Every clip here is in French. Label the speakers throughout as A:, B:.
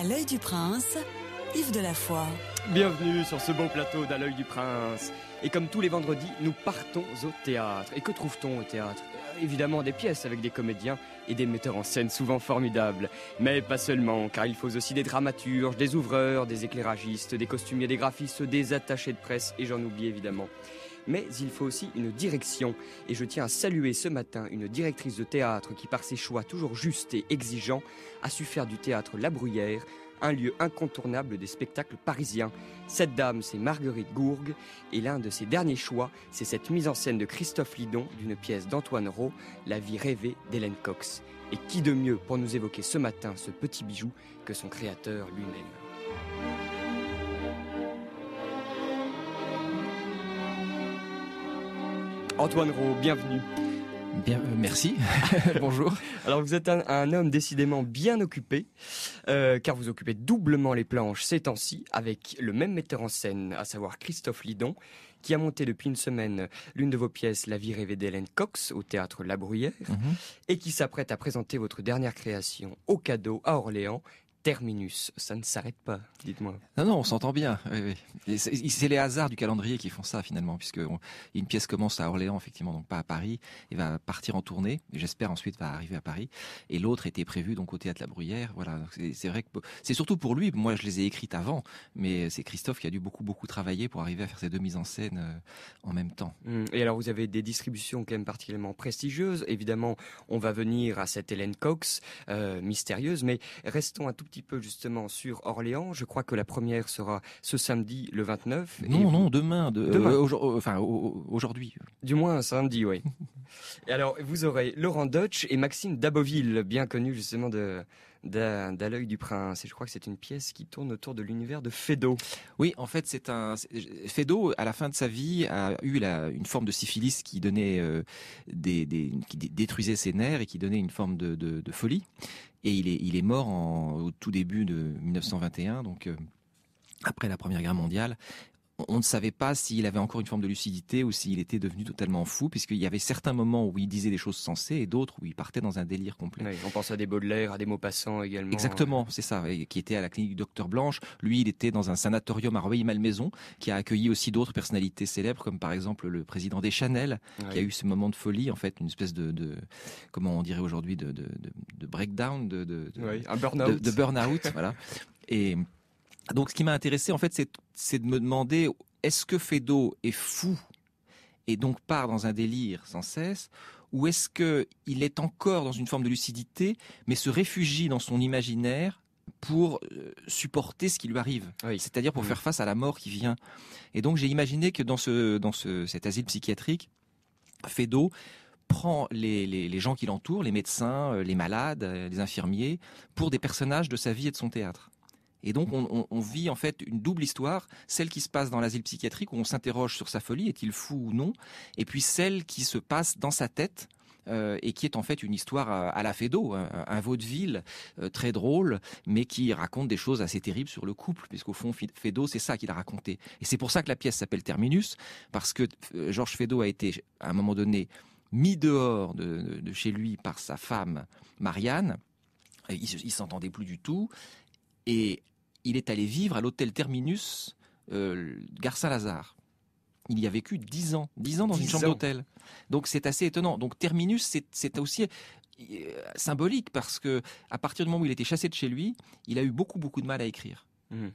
A: À l'œil du prince, Yves Delafoy.
B: Bienvenue sur ce beau plateau d'À l'œil du prince. Et comme tous les vendredis, nous partons au théâtre. Et que trouve-t-on au théâtre ? Évidemment des pièces avec des comédiens et des metteurs en scène souvent formidables. Mais pas seulement, car il faut aussi des dramaturges, des ouvreurs, des éclairagistes, des costumiers, des graphistes, des attachés de presse, et j'en oublie évidemment. Mais il faut aussi une direction. Et je tiens à saluer ce matin une directrice de théâtre qui, par ses choix toujours justes et exigeants, a su faire du théâtre La Bruyère un lieu incontournable des spectacles parisiens. Cette dame, c'est Marguerite Gourgue, et l'un de ses derniers choix, c'est cette mise en scène de Christophe Lidon d'une pièce d'Antoine Rau, La vie rêvée d'Hélène Cox. Et qui de mieux pour nous évoquer ce matin ce petit bijou que son créateur lui-même. Antoine Rau, bienvenue.
C: Bien, merci. Bonjour.
B: Alors vous êtes un homme décidément bien occupé, car vous occupez doublement les planches ces temps-ci avec le même metteur en scène, à savoir Christophe Lidon, qui a monté depuis une semaine l'une de vos pièces, La vie rêvée d'Hélène Cox, au théâtre La Bruyère, et qui s'apprête à présenter votre dernière création au Cadeau à Orléans, Terminus. Ça ne s'arrête pas, dites-moi.
C: Non, on s'entend bien. Oui. Et c'est les hasards du calendrier qui font ça finalement, puisque une pièce commence à Orléans, effectivement, donc pas à Paris, et va partir en tournée. Et j'espère ensuite va arriver à Paris. Et l'autre était prévue donc au théâtre La Bruyère. Voilà. Donc c'est vrai que c'est surtout pour lui. Moi, je les ai écrites avant, mais c'est Christophe qui a dû beaucoup travailler pour arriver à faire ces deux mises en scène en même temps.
B: Et alors, vous avez des distributions quand même particulièrement prestigieuses. Évidemment, on va venir à cette Hélène Cox mystérieuse, mais restons un tout petit peu justement sur Orléans. Je crois que la première sera ce samedi le 29.
C: Non, demain. Aujourd'hui.
B: Du moins un samedi, oui. Et alors, vous aurez Laurent Deutsch et Maxime Daboville, bien connus justement d'À l'œil du prince. Et je crois que c'est une pièce qui tourne autour de l'univers de Feydeau.
C: Oui, en fait, Feydeau, à la fin de sa vie, a eu une forme de syphilis qui donnait qui détruisait ses nerfs et qui donnait une forme de folie. Et il est mort au tout début de 1921, donc après la Première Guerre mondiale. On ne savait pas s'il avait encore une forme de lucidité ou s'il était devenu totalement fou, puisqu'il y avait certains moments où il disait des choses sensées et d'autres où il partait dans un délire complet.
B: Oui, on pense à des Baudelaire, à des Maupassant également.
C: Exactement, c'est ça, et qui était à la clinique du Docteur Blanche. Lui, il était dans un sanatorium à Rueil-Malmaison, qui a accueilli aussi d'autres personnalités célèbres, comme par exemple le président des Chanel, qui a eu ce moment de folie, en fait, une espèce de comment on dirait aujourd'hui, de breakdown,
B: un burn-out.
C: De burn-out, voilà. Et donc, ce qui m'a intéressé, en fait, c'est de me demander, est-ce que Feydeau est fou et donc part dans un délire sans cesse, ou est-ce que il est encore dans une forme de lucidité, mais se réfugie dans son imaginaire pour supporter ce qui lui arrive, c'est-à-dire pour faire face à la mort qui vient. Et donc, j'ai imaginé que dans cet asile psychiatrique, Feydeau prend les gens qui l'entourent, les médecins, les malades, les infirmiers, pour des personnages de sa vie et de son théâtre. Et donc on vit en fait une double histoire, celle qui se passe dans l'asile psychiatrique où on s'interroge sur sa folie, est-il fou ou non, et puis celle qui se passe dans sa tête et qui est en fait une histoire à la Feydeau, un vaudeville très drôle, mais qui raconte des choses assez terribles sur le couple, puisqu'au fond Feydeau c'est ça qu'il a raconté. Et c'est pour ça que la pièce s'appelle Terminus, parce que Georges Feydeau a été à un moment donné mis dehors de chez lui par sa femme Marianne. Il s'entendait plus du tout. Et il est allé vivre à l'hôtel Terminus, Gare Saint-Lazare. Il y a vécu 10 ans dans une chambre d'hôtel. Donc c'est assez étonnant. Donc Terminus, c'est aussi symbolique parce que à partir du moment où il était chassé de chez lui, il a eu beaucoup de mal à écrire.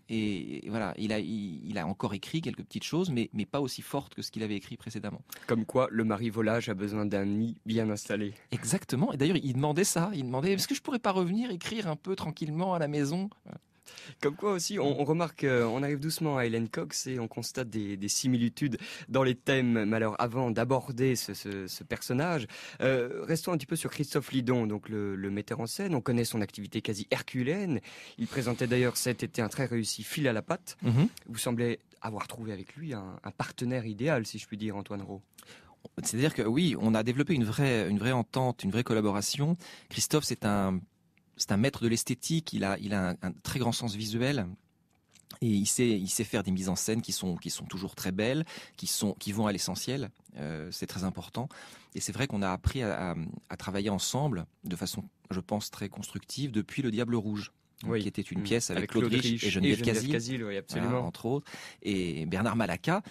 C: Et voilà, il a encore écrit quelques petites choses, mais pas aussi fortes que ce qu'il avait écrit précédemment.
B: Comme quoi, le mari volage a besoin d'un nid bien installé.
C: Exactement. Et d'ailleurs, il demandait ça. Il demandait, est-ce que je pourrais pas revenir écrire un peu tranquillement à la maison?
B: Comme quoi aussi, on remarque, on arrive doucement à Hélène Cox et on constate des similitudes dans les thèmes. Mais alors, avant d'aborder ce personnage, restons un petit peu sur Christophe Lidon, donc le metteur en scène. On connaît son activité quasi herculéenne. Il présentait d'ailleurs cet été un très réussi Fil à la patte. Vous semblez avoir trouvé avec lui un partenaire idéal, si je puis dire, Antoine Rau.
C: C'est-à-dire que oui, on a développé une vraie entente, une vraie collaboration. Christophe, c'est un maître de l'esthétique, il a un très grand sens visuel. Et il sait faire des mises en scène qui sont toujours très belles, qui vont à l'essentiel. C'est très important. Et c'est vrai qu'on a appris à travailler ensemble de façon, je pense, très constructive depuis Le Diable Rouge.
B: Oui.
C: qui était une pièce avec Claude Rich et Geneviève Casil,
B: oui, absolument.
C: voilà, entre autres, et Bernard Malaka,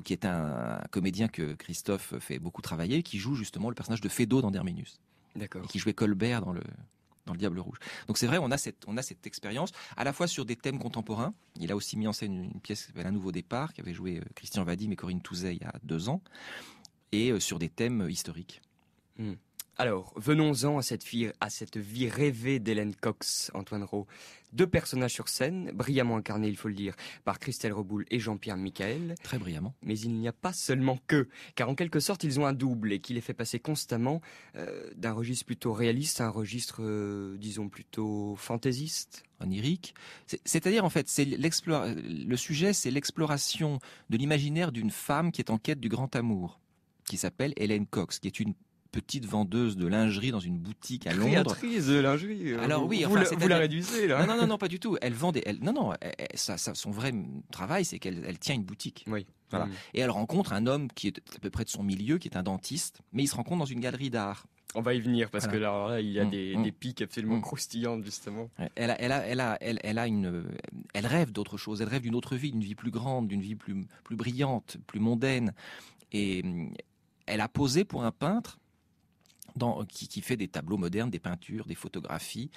C: qui est un comédien que Christophe fait beaucoup travailler, qui joue justement le personnage de Feydeau dans Terminus,
B: D'accord.
C: et qui jouait Colbert dans le Diable Rouge. Donc c'est vrai, on a cette expérience, à la fois sur des thèmes contemporains. Il a aussi mis en scène une pièce qui s'appelle Un nouveau départ, qui avait joué Christian Vadim et Corinne Touzet il y a 2 ans, et sur des thèmes historiques.
B: Alors, venons-en à cette vie rêvée d'Hélène Cox, Antoine Rau. 2 personnages sur scène, brillamment incarnés, il faut le dire, par Christelle Reboul et Jean-Pierre Michael.
C: Très brillamment.
B: Mais il n'y a pas seulement qu'eux, car en quelque sorte, ils ont un double et qui les fait passer constamment d'un registre plutôt réaliste à un registre, disons, plutôt fantaisiste.
C: Onirique. C'est-à-dire, en fait, le sujet, c'est l'exploration de l'imaginaire d'une femme qui est en quête du grand amour, qui s'appelle Hélène Cox, qui est une petite vendeuse de lingerie dans une boutique à Londres.
B: Créatrice de lingerie.
C: Alors oui,
B: vous la réduisez là.
C: Non, pas du tout. Elle vend son vrai travail, c'est qu'elle tient une boutique.
B: Oui.
C: Voilà. Et elle rencontre un homme qui est à peu près de son milieu, qui est un dentiste, mais ils se rencontrent dans une galerie d'art.
B: On va y venir parce
C: Voilà.
B: que là, il y a des pics absolument croustillantes justement.
C: Elle rêve d'autre chose. Elle rêve d'une autre vie, d'une vie plus grande, d'une vie plus brillante, plus mondaine. Et elle a posé pour un peintre qui fait des tableaux modernes, des peintures, des photographies.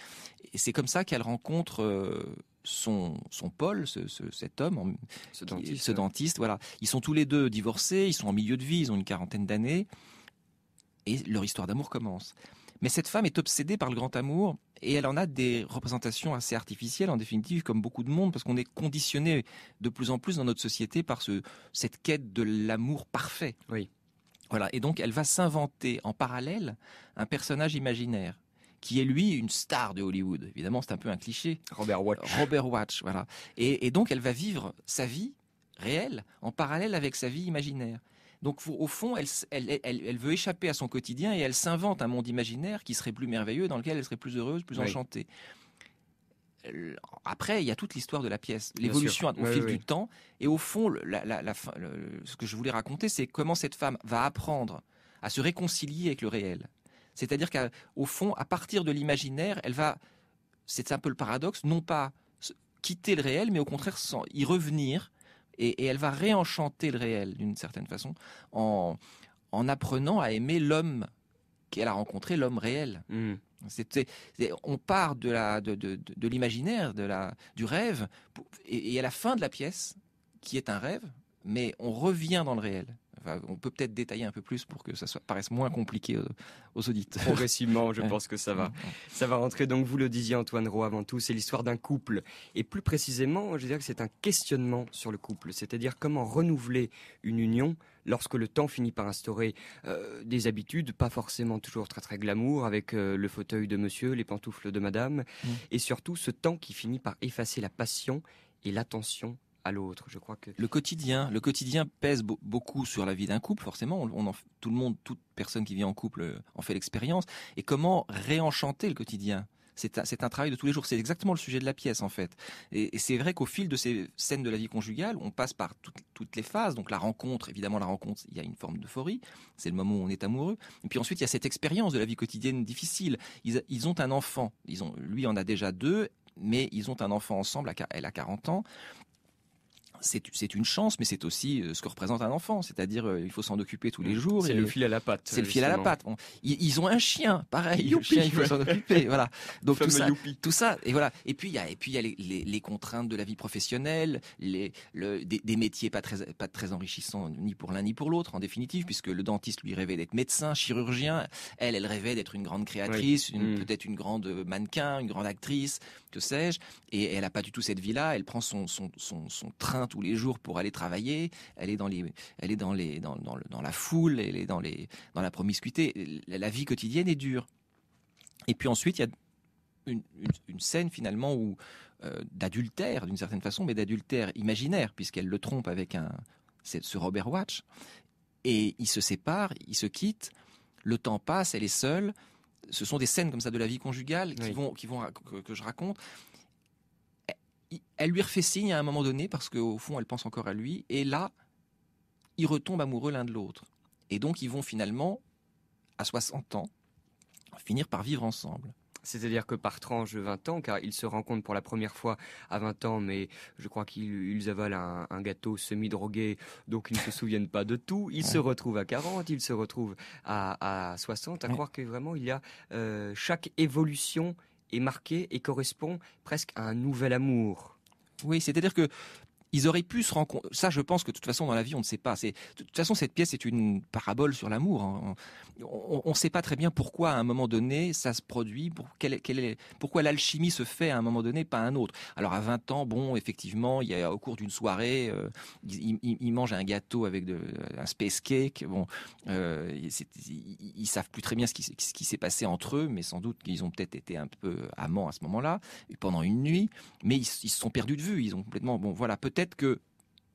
C: Et c'est comme ça qu'elle rencontre son Paul, cet homme, ce dentiste. Voilà. Ils sont tous les 2 divorcés, ils sont en milieu de vie, ils ont une 40aine d'années, et leur histoire d'amour commence. Mais cette femme est obsédée par le grand amour, et elle en a des représentations assez artificielles, en définitive, comme beaucoup de monde, parce qu'on est conditionné de plus en plus dans notre société par cette quête de l'amour parfait.
B: Oui.
C: Voilà, et donc elle va s'inventer en parallèle un personnage imaginaire qui est lui une star de Hollywood. Évidemment, c'est un peu un cliché.
B: Robert Watch,
C: voilà. Et donc elle va vivre sa vie réelle en parallèle avec sa vie imaginaire. Donc au fond, elle veut échapper à son quotidien et elle s'invente un monde imaginaire qui serait plus merveilleux, dans lequel elle serait plus heureuse, plus enchantée. Après, il y a toute l'histoire de la pièce, l'évolution au fil du temps. Et au fond, ce que je voulais raconter, c'est comment cette femme va apprendre à se réconcilier avec le réel. C'est-à-dire qu'au fond, à partir de l'imaginaire, elle va, c'est un peu le paradoxe, non pas quitter le réel, mais au contraire y revenir. Et elle va réenchanter le réel, d'une certaine façon, en apprenant à aimer l'homme qu'elle a rencontré, l'homme réel. On part de l'imaginaire, du rêve, et à la fin de la pièce, qui est un rêve, mais on revient dans le réel. Enfin, on peut peut-être détailler un peu plus pour que ça paraisse moins compliqué aux auditeurs.
B: Progressivement, je pense que ça va. Ça va rentrer, donc vous le disiez Antoine Rau avant tout, c'est l'histoire d'un couple. Et plus précisément, je dirais que c'est un questionnement sur le couple. C'est-à-dire comment renouveler une union lorsque le temps finit par instaurer des habitudes, pas forcément toujours très très glamour, avec le fauteuil de monsieur, les pantoufles de madame, et surtout ce temps qui finit par effacer la passion et l'attention à l'autre. Je crois que
C: le quotidien pèse beaucoup sur la vie d'un couple. Forcément, tout le monde, toute personne qui vit en couple en fait l'expérience. Et comment réenchanter le quotidien ? C'est un travail de tous les jours. C'est exactement le sujet de la pièce, en fait. Et c'est vrai qu'au fil de ces scènes de la vie conjugale, on passe par toutes les phases. Donc la rencontre, évidemment, il y a une forme d'euphorie. C'est le moment où on est amoureux. Et puis ensuite, il y a cette expérience de la vie quotidienne difficile. Ils ont un enfant. Lui en a déjà 2, mais ils ont un enfant ensemble. Elle a 40 ans. C'est une chance, mais c'est aussi ce que représente un enfant. C'est-à-dire, il faut s'en occuper tous les jours.
B: C'est le fil à la patte.
C: C'est le fil à la patte. Bon, ils ont un chien, pareil. Le chien, il faut s'en occuper. Voilà. Donc tout ça, et voilà. Et puis il y a les contraintes de la vie professionnelle, des métiers pas très enrichissants ni pour l'un ni pour l'autre, en définitive, puisque le dentiste lui rêvait d'être médecin, chirurgien. Elle rêvait d'être une grande créatrice, peut-être une grande mannequin, une grande actrice, que sais-je. Et elle n'a pas du tout cette vie-là. Elle prend son train tous les jours pour aller travailler. Elle est dans la foule, elle est dans la promiscuité. La vie quotidienne est dure. Et puis ensuite, il y a une scène finalement d'adultère d'une certaine façon, mais d'adultère imaginaire, puisqu'elle le trompe avec ce Robert Watch. Et ils se séparent, ils se quittent. Le temps passe, elle est seule. Ce sont des scènes comme ça de la vie conjugale que je raconte. Elle lui refait signe à un moment donné parce qu'au fond, elle pense encore à lui. Et là, ils retombent amoureux l'un de l'autre. Et donc, ils vont finalement, à 60 ans, finir par vivre ensemble.
B: C'est-à-dire que par tranche de 20 ans, car ils se rencontrent pour la première fois à 20 ans, mais je crois qu'ils avalent un gâteau semi-drogué, donc ils ne se souviennent pas de tout. Ils se retrouvent à 40, ils se retrouvent à 60, à croire que vraiment il y a chaque évolution est marquée et correspond presque à un nouvel amour.
C: Oui, c'est-à-dire que ils auraient pu se rencontrer. Ça, je pense que de toute façon, dans la vie, on ne sait pas. De toute façon, cette pièce est une parabole sur l'amour. On ne sait pas très bien pourquoi, à un moment donné, ça se produit, pourquoi l'alchimie se fait à un moment donné, pas à un autre. Alors, à 20 ans, bon, effectivement, il y a, au cours d'une soirée, ils mangent un gâteau avec un space cake. Bon, ils savent plus très bien ce qui s'est passé entre eux, mais sans doute qu'ils ont peut-être été un peu amants à ce moment-là, pendant une nuit. Mais ils se sont perdus de vue. Ils ont complètement. Bon, voilà, peut-être que,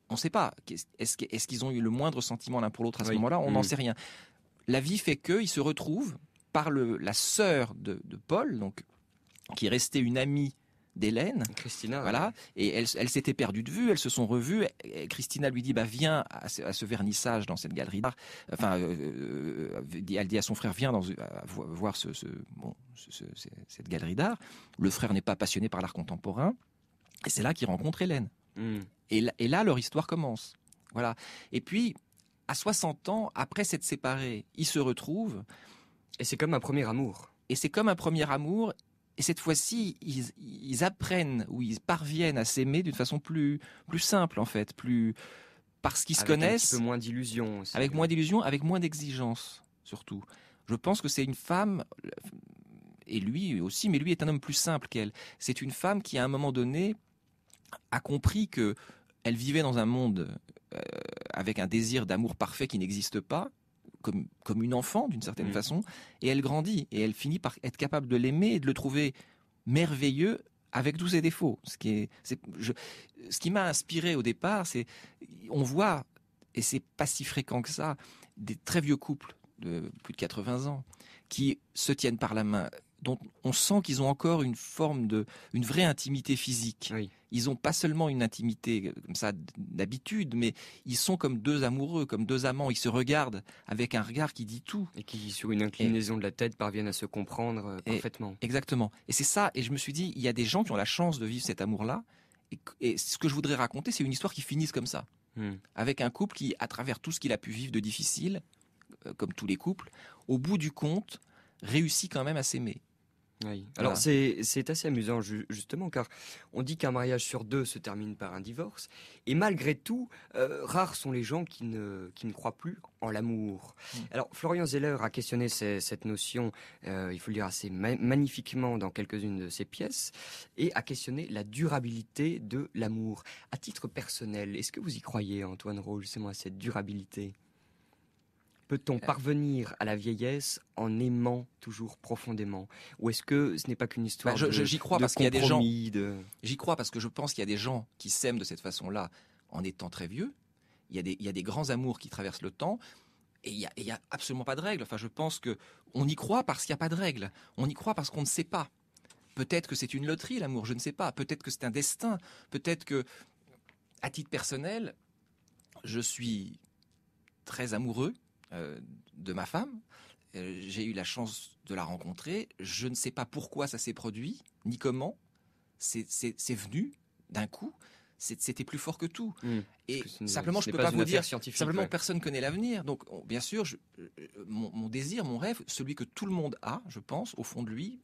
C: on ne sait pas, est-ce qu'ils ont eu le moindre sentiment l'un pour l'autre à ce moment-là? On n'en sait rien. La vie fait qu'ils se retrouvent par la sœur de Paul, donc, qui est restée une amie d'Hélène.
B: Christina.
C: Voilà. Et elle s'était perdue de vue, elles se sont revues. Et Christina lui dit, viens à ce vernissage dans cette galerie d'art. Enfin, elle dit à son frère, viens voir cette galerie d'art. Le frère n'est pas passionné par l'art contemporain. Et c'est là qu'il rencontre Hélène. Et là, leur histoire commence. Voilà. Et puis, à 60 ans, après s'être séparés, ils se retrouvent.
B: Et c'est comme un premier amour.
C: Et c'est comme un premier amour. Et cette fois-ci, ils apprennent ou ils parviennent à s'aimer d'une façon plus simple, en fait. Parce qu'ils se connaissent.
B: Avec un petit peu moins d'illusions aussi.
C: Avec moins d'illusions, avec moins d'exigences, surtout. Je pense que c'est une femme, et lui aussi, mais lui est un homme plus simple qu'elle. C'est une femme qui, à un moment donné, a compris que elle vivait dans un monde avec un désir d'amour parfait qui n'existe pas, comme une enfant d'une certaine façon, et elle grandit et elle finit par être capable de l'aimer et de le trouver merveilleux avec tous ses défauts. Ce qui m'a inspiré au départ, c'est on voit, et c'est pas si fréquent que ça, des très vieux couples de plus de 80 ans qui se tiennent par la main, dont on sent qu'ils ont encore une vraie intimité physique.
B: Oui.
C: Ils n'ont pas seulement une intimité comme ça d'habitude, mais ils sont comme deux amoureux, comme deux amants. Ils se regardent avec un regard qui dit tout.
B: Et qui, sur une inclinaison de la tête, parviennent à se comprendre parfaitement.
C: Exactement. Et c'est ça. Et je me suis dit, il y a des gens qui ont la chance de vivre cet amour-là. Et ce que je voudrais raconter, c'est une histoire qui finisse comme ça. Avec un couple qui, à travers tout ce qu'il a pu vivre de difficile, comme tous les couples, au bout du compte, réussit quand même à s'aimer.
B: Oui. Alors c'est assez amusant justement, car on dit qu'un mariage sur deux se termine par un divorce, et malgré tout, rares sont les gens qui ne croient plus en l'amour. Alors Florian Zeller a questionné cette notion, il faut le dire assez magnifiquement dans quelques-unes de ses pièces, et a questionné la durabilité de l'amour. À titre personnel, est-ce que vous y croyez, Antoine Rowe, justement à cette durabilité ? Peut-on parvenir à la vieillesse en aimant toujours profondément? Ou est-ce que ce n'est pas qu'une histoire
C: j'y crois
B: de
C: parce qu'il y a des gens.
B: de...
C: J'y crois parce que je pense qu'il y a des gens qui s'aiment de cette façon-là en étant très vieux. Il y a des grands amours qui traversent le temps. Et il y a absolument pas de règles. Enfin, je pense que on y croit parce qu'il n'y a pas de règles. On y croit parce qu'on ne sait pas. Peut-être que c'est une loterie, l'amour, je ne sais pas. Peut-être que c'est un destin. Peut-être que, à titre personnel, je suis très amoureux de ma femme. J'ai eu la chance de la rencontrer. Je ne sais pas pourquoi ça s'est produit, ni comment. C'est venu d'un coup. C'était plus fort que tout. Et simplement, je ne peux pas vous dire. Simplement, personne ne connaît l'avenir. Donc, bien sûr, mon désir, mon rêve, celui que tout le monde a, je pense, au fond de lui,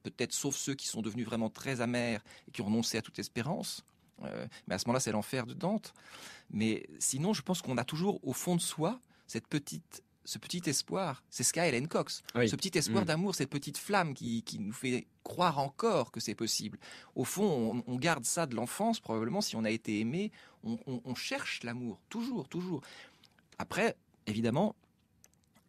C: peut-être sauf ceux qui sont devenus vraiment très amers et qui ont renoncé à toute espérance. Mais à ce moment-là, c'est l'enfer de Dante. Mais sinon, je pense qu'on a toujours, au fond de soi, ce petit espoir, c'est ce qu'a Hélène Cox, ce petit espoir d'amour, cette petite flamme qui nous fait croire encore que c'est possible. Au fond, on garde ça de l'enfance, probablement, si on a été aimé, on cherche l'amour, toujours. Après, évidemment,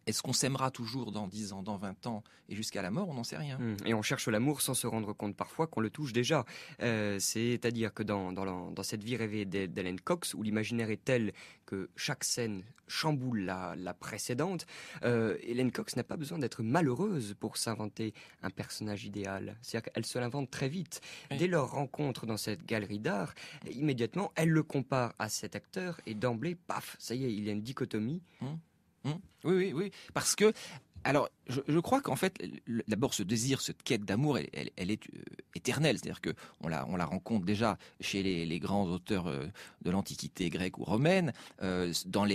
C: est-ce qu'on s'aimera toujours dans 10 ans, dans 20 ans et jusqu'à la mort? On n'en sait rien.
B: Et on cherche l'amour sans se rendre compte parfois qu'on le touche déjà. C'est-à-dire que dans cette vie rêvée d'Hélène Cox, où l'imaginaire est tel que chaque scène chamboule la précédente, Hélène Cox n'a pas besoin d'être malheureuse pour s'inventer un personnage idéal. C'est-à-dire qu'elle se l'invente très vite. Oui. Dès leur rencontre dans cette galerie d'art, immédiatement, elle le compare à cet acteur et d'emblée, paf, ça y est, il y a une dichotomie.
C: Oui, parce que Alors, je crois qu'en fait, d'abord, ce désir, cette quête d'amour, elle est éternelle. C'est-à-dire que on la rencontre déjà chez les grands auteurs de l'Antiquité grecque ou romaine, dans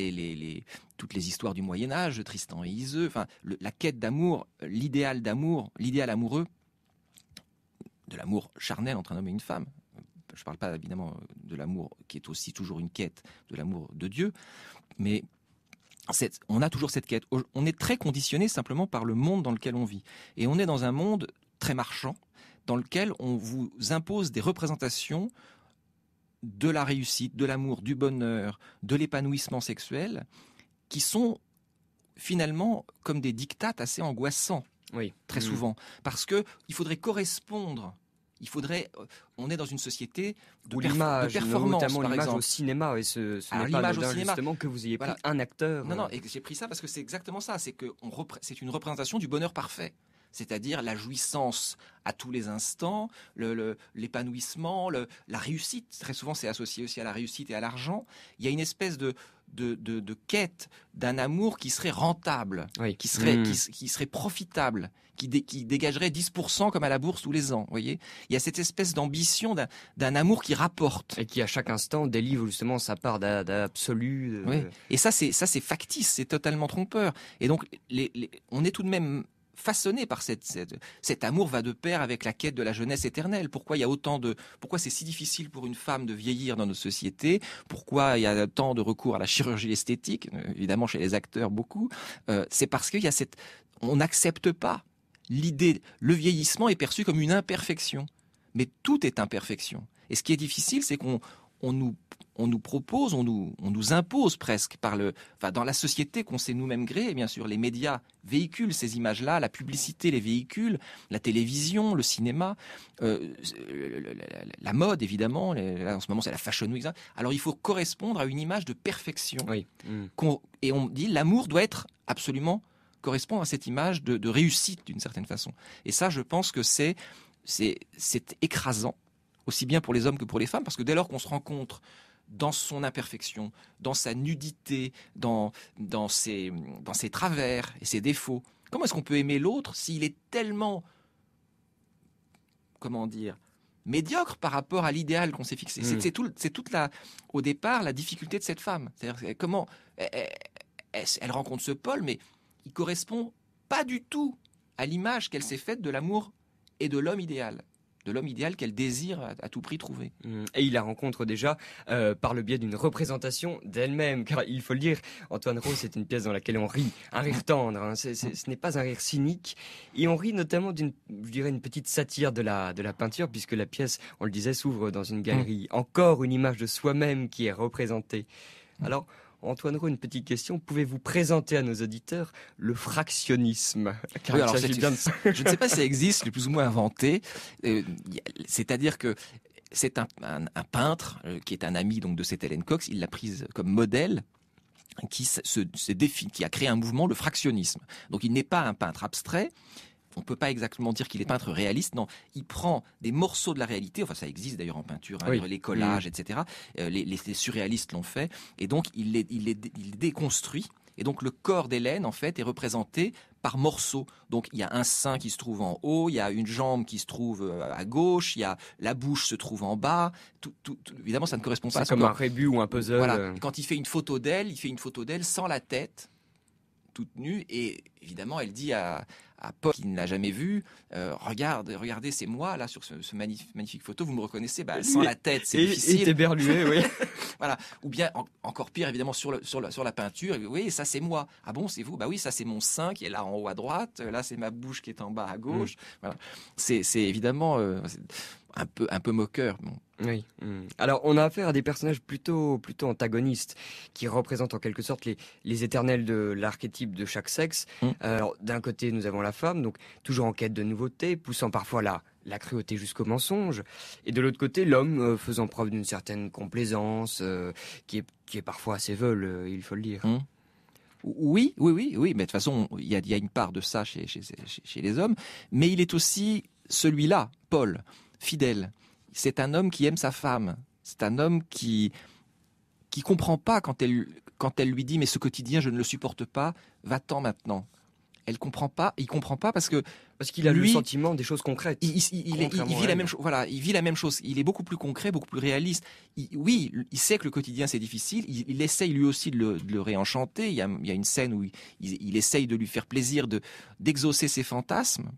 C: toutes les histoires du Moyen Âge, Tristan et Iseux. Enfin, la quête d'amour, l'idéal amoureux, de l'amour charnel entre un homme et une femme. Je ne parle pas évidemment de l'amour qui est aussi toujours une quête, de l'amour de Dieu, mais on a toujours cette quête. On est très conditionné simplement par le monde dans lequel on vit. Et on est dans un monde très marchand, dans lequel on vous impose des représentations de la réussite, de l'amour, du bonheur, de l'épanouissement sexuel, qui sont finalement comme des dictats assez angoissants, très souvent. Parce qu'il faudrait correspondre. On est dans une société de performance,
B: notamment
C: par
B: l'image
C: exemple.
B: au cinéma, et ce n'est pas anodin justement que vous ayez pris un acteur.
C: Non, et j'ai pris ça parce que c'est exactement ça, c'est une représentation du bonheur parfait. C'est-à-dire la jouissance à tous les instants, l'épanouissement, la réussite. Très souvent, c'est associé aussi à la réussite et à l'argent. Il y a une espèce de quête d'un amour qui serait rentable, qui serait profitable, qui dégagerait 10% comme à la bourse tous les ans. Voyez, il y a cette espèce d'ambition d'un amour qui rapporte
B: et qui à chaque instant délivre justement sa part d'absolu.
C: Et ça c'est factice, c'est totalement trompeur. Et donc on est tout de même façonné par cet amour va de pair avec la quête de la jeunesse éternelle. Pourquoi c'est si difficile pour une femme de vieillir dans notre société? Pourquoi il y a tant de recours à la chirurgie esthétique? Évidemment, chez les acteurs, beaucoup. C'est parce qu'il y a on n'accepte pas l'idée. Le vieillissement est perçu comme une imperfection. Mais tout est imperfection. Et ce qui est difficile, c'est qu'on nous propose, on nous impose presque dans la société qu'on s'est nous-mêmes créée, bien sûr, les médias véhiculent ces images-là, la publicité les véhicule, la télévision, le cinéma, la mode évidemment, là, en ce moment c'est la Fashion Week. Alors il faut correspondre à une image de perfection. Et on dit l'amour doit être absolument correspondre à cette image de réussite d'une certaine façon. Et ça, je pense que c'est écrasant, aussi bien pour les hommes que pour les femmes, parce que dès lors qu'on se rencontre dans son imperfection, dans sa nudité, dans ses travers et ses défauts, comment est-ce qu'on peut aimer l'autre s'il est tellement, médiocre par rapport à l'idéal qu'on s'est fixé? C'est toute au départ, la difficulté de cette femme. C'est-à-dire comment elle rencontre ce Paul, mais il correspond pas du tout à l'image qu'elle s'est faite de l'amour et de l'homme idéal. De l'homme idéal qu'elle désire à tout prix trouver.
B: Et il la rencontre déjà par le biais d'une représentation d'elle-même. Car il faut le dire, Antoine Rose, c'est une pièce dans laquelle on rit, un rire tendre. Hein. Ce n'est pas un rire cynique. Et on rit notamment une petite satire de la peinture, puisque la pièce, on le disait, s'ouvre dans une galerie. Encore une image de soi-même qui est représentée. Alors, Antoine Roux, une petite question. Pouvez-vous présenter à nos auditeurs le fractionnisme?
C: Je ne sais pas si ça existe, je l'ai plus ou moins inventé. C'est-à-dire que c'est un peintre qui est un ami donc de cette Hélène Cox. Il l'a prise comme modèle, qui a créé un mouvement, le fractionnisme. Donc il n'est pas un peintre abstrait. On ne peut pas exactement dire qu'il est peintre réaliste, non. Il prend des morceaux de la réalité, enfin ça existe d'ailleurs en peinture, les collages, etc. Les surréalistes l'ont fait, et donc il les déconstruit. Et donc le corps d'Hélène, en fait, est représenté par morceaux. Donc il y a un sein qui se trouve en haut, il y a une jambe qui se trouve à gauche, il y a la bouche se trouve en bas. Évidemment, ça ne correspond pas à
B: ce corps. C'est comme un rébus ou un puzzle.
C: Voilà. Quand il fait une photo d'elle, il fait une photo d'elle sans la tête, toute nue, et évidemment elle dit à Paul qui ne l'a jamais vu, regardez, c'est moi là sur ce magnifique photo, vous me reconnaissez? Sans la tête, c'est difficile.
B: Et éberlué, oui.
C: Voilà. Ou bien encore pire évidemment sur la peinture, oui, ça c'est moi. Ah bon, c'est vous? Bah oui, ça c'est mon sein qui est là en haut à droite, là c'est ma bouche qui est en bas à gauche. Voilà. C'est évidemment un peu moqueur. Bon.
B: Oui. Alors, on a affaire à des personnages plutôt antagonistes, qui représentent en quelque sorte les éternels de l'archétype de chaque sexe. Alors, d'un côté, nous avons la femme, donc toujours en quête de nouveautés, poussant parfois la cruauté jusqu'au mensonge. Et de l'autre côté, l'homme faisant preuve d'une certaine complaisance, qui est parfois assez veule, il faut le dire.
C: Oui, mais de toute façon, il y a une part de ça chez les hommes, mais il est aussi celui-là, Paul, fidèle. C'est un homme qui aime sa femme. C'est un homme qui comprend pas quand elle lui dit « mais ce quotidien, je ne le supporte pas, va-t'en maintenant ». il comprend pas parce
B: qu'il a
C: lui,
B: le sentiment des choses concrètes.
C: Il vit la même chose. Voilà, il vit la même chose. Il est beaucoup plus concret, beaucoup plus réaliste. Il sait que le quotidien c'est difficile. Il essaye lui aussi de le réenchanter. Il y a une scène où il essaye de lui faire plaisir d'exaucer ses fantasmes.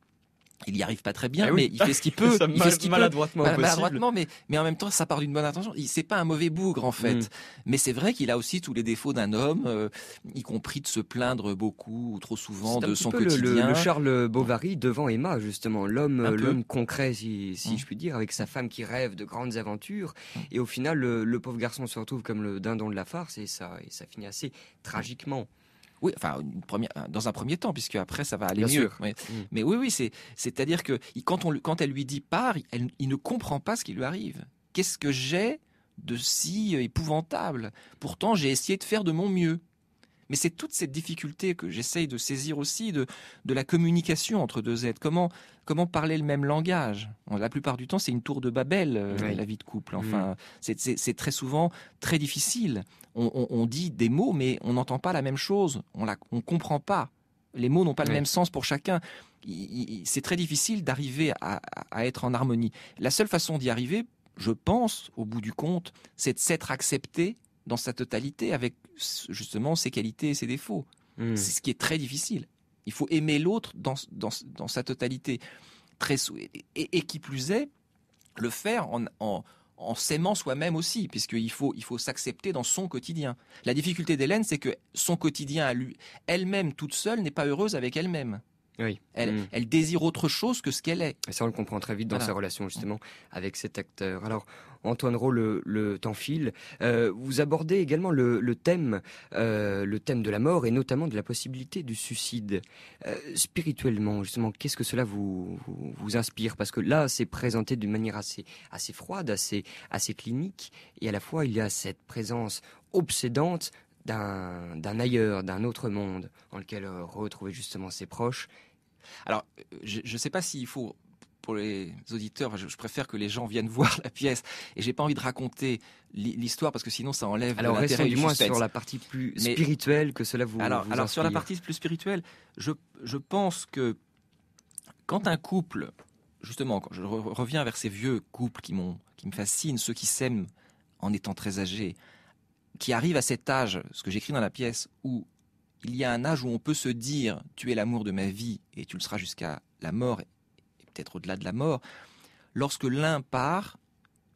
C: Il n'y arrive pas très bien, mais il fait ce qu'il peut.
B: Il fait ce qu'il maladroitement,
C: mais en même temps, ça part d'une bonne intention. C'est pas un mauvais bougre, en fait. Mais c'est vrai qu'il a aussi tous les défauts d'un homme, y compris de se plaindre beaucoup ou trop souvent de son quotidien.
B: Le Charles Bovary devant Emma, justement. L'homme concret, si je puis dire, avec sa femme qui rêve de grandes aventures. Et au final, le pauvre garçon se retrouve comme le dindon de la farce et ça finit assez tragiquement.
C: Oui, enfin, dans un premier temps, puisque après ça va aller
B: Bien
C: mieux.
B: sûr.
C: Mais oui, c'est-à-dire que quand elle lui dit pars, il ne comprend pas ce qui lui arrive. Qu'est-ce que j'ai de si épouvantable? Pourtant, j'ai essayé de faire de mon mieux. Mais c'est toute cette difficulté que j'essaye de saisir aussi de la communication entre deux êtres. Comment parler le même langage? La plupart du temps, c'est une tour de Babel, la vie de couple. Enfin, c'est très souvent très difficile. On dit des mots, mais on n'entend pas la même chose. On comprend pas. Les mots n'ont pas le même sens pour chacun. C'est très difficile d'arriver à être en harmonie. La seule façon d'y arriver, je pense, au bout du compte, c'est de s'être accepté dans sa totalité, avec justement ses qualités et ses défauts. C'est ce qui est très difficile. Il faut aimer l'autre dans sa totalité. Et qui plus est, le faire en s'aimant soi-même aussi, puisqu'il faut s'accepter dans son quotidien. La difficulté d'Hélène, c'est que son quotidien, elle-même toute seule, n'est pas heureuse avec elle-même.
B: Oui.
C: Elle désire autre chose que ce qu'elle est.
B: Et ça, on le comprend très vite dans sa relation, justement, avec cet acteur. Alors, Antoine Rau, le temps file. Vous abordez également le thème de la mort et notamment de la possibilité du suicide. Spirituellement, justement, qu'est-ce que cela vous inspire? Parce que là, c'est présenté d'une manière assez froide, assez clinique. Et à la fois, il y a cette présence obsédante d'un ailleurs, d'un autre monde, dans lequel retrouver justement ses proches.
C: Alors, je ne sais pas s'il faut, pour les auditeurs, je préfère que les gens viennent voir la pièce, et j'ai pas envie de raconter l'histoire, parce que sinon ça enlève
B: alors,
C: l'intérêt du
B: suspense. Alors, restons du moins
C: suspense.
B: Sur la partie plus spirituelle que cela vous
C: Alors,
B: inspire.
C: sur la partie plus spirituelle, je pense que quand un couple, justement, quand je reviens vers ces vieux couples qui me fascinent, ceux qui s'aiment en étant très âgés, qui arrive à cet âge, ce que j'écris dans la pièce, où il y a un âge où on peut se dire « tu es l'amour de ma vie et tu le seras jusqu'à la mort et peut-être au-delà de la mort », lorsque l'un part,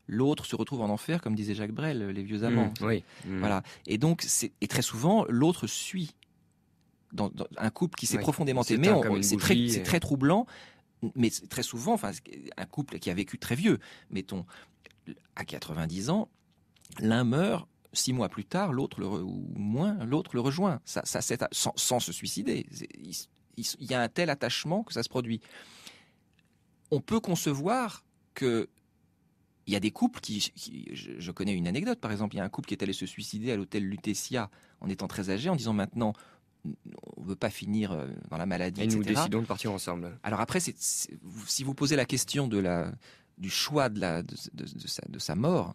C: l'autre se retrouve en enfer, comme disait Jacques Brel, les vieux amants. Voilà. Et donc, et très souvent, l'autre suit. Dans un couple qui s'est profondément aimé, c'est très troublant, mais très souvent, enfin, un couple qui a vécu très vieux, mettons, à 90 ans, l'un meurt, 6 mois plus tard, l'autre le rejoint, sans se suicider. Il y a un tel attachement que ça se produit. On peut concevoir que il y a des couples je connais une anecdote, par exemple, il y a un couple qui est allé se suicider à l'hôtel Lutetia en étant très âgé, en disant maintenant on ne veut pas finir dans la maladie, etc.
B: Et nous décidons de partir ensemble.
C: Alors après, si vous posez la question du choix de sa mort,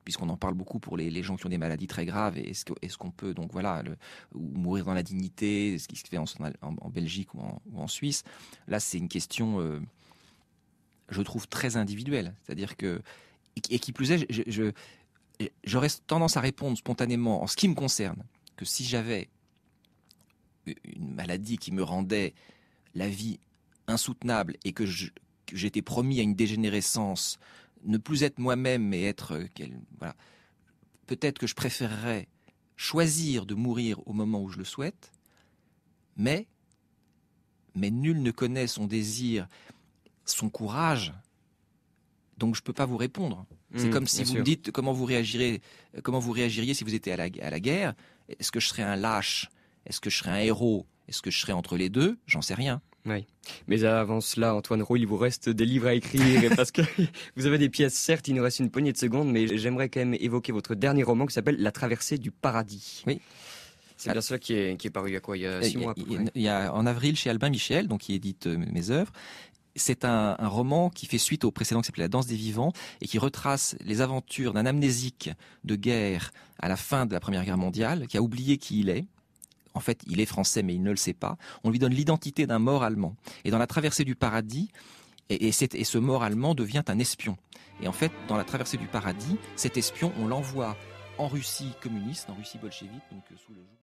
C: puisqu'on en parle beaucoup pour les gens qui ont des maladies très graves, et est-ce qu'on peut donc ou mourir dans la dignité, ce qui se fait en Belgique ou en Suisse, là c'est une question, je trouve, très individuelle, c'est-à-dire que, et qui plus est, j'aurais tendance à répondre spontanément en ce qui me concerne que si j'avais une maladie qui me rendait la vie insoutenable et que j'étais promis à une dégénérescence, ne plus être moi-même, mais être... Peut-être que je préférerais choisir de mourir au moment où je le souhaite, mais nul ne connaît son désir, son courage, donc je ne peux pas vous répondre. C'est comme si vous me dites comment vous réagiriez si vous étiez à la guerre. Est-ce que je serais un lâche? Est-ce que je serais un héros? Est-ce que je serais entre les deux? J'en sais rien.
B: Oui. Mais avant cela, Antoine Rau, il vous reste des livres à écrire, parce que vous avez des pièces, certes, il nous reste une poignée de secondes, mais j'aimerais quand même évoquer votre dernier roman qui s'appelle La traversée du paradis.
C: Oui.
B: C'est bien cela qui est paru il y a 6 mois à peu près.
C: Il y a en avril chez Albin Michel, donc qui édite mes œuvres. C'est un roman qui fait suite au précédent qui s'appelait La danse des vivants et qui retrace les aventures d'un amnésique de guerre à la fin de la Première Guerre mondiale, qui a oublié qui il est, en fait, il est français, mais il ne le sait pas. On lui donne l'identité d'un mort allemand. Et dans La Traversée du paradis, et ce mort allemand devient un espion. Et en fait, dans La Traversée du paradis, cet espion, on l'envoie en Russie communiste, en Russie bolchevique, donc sous le joug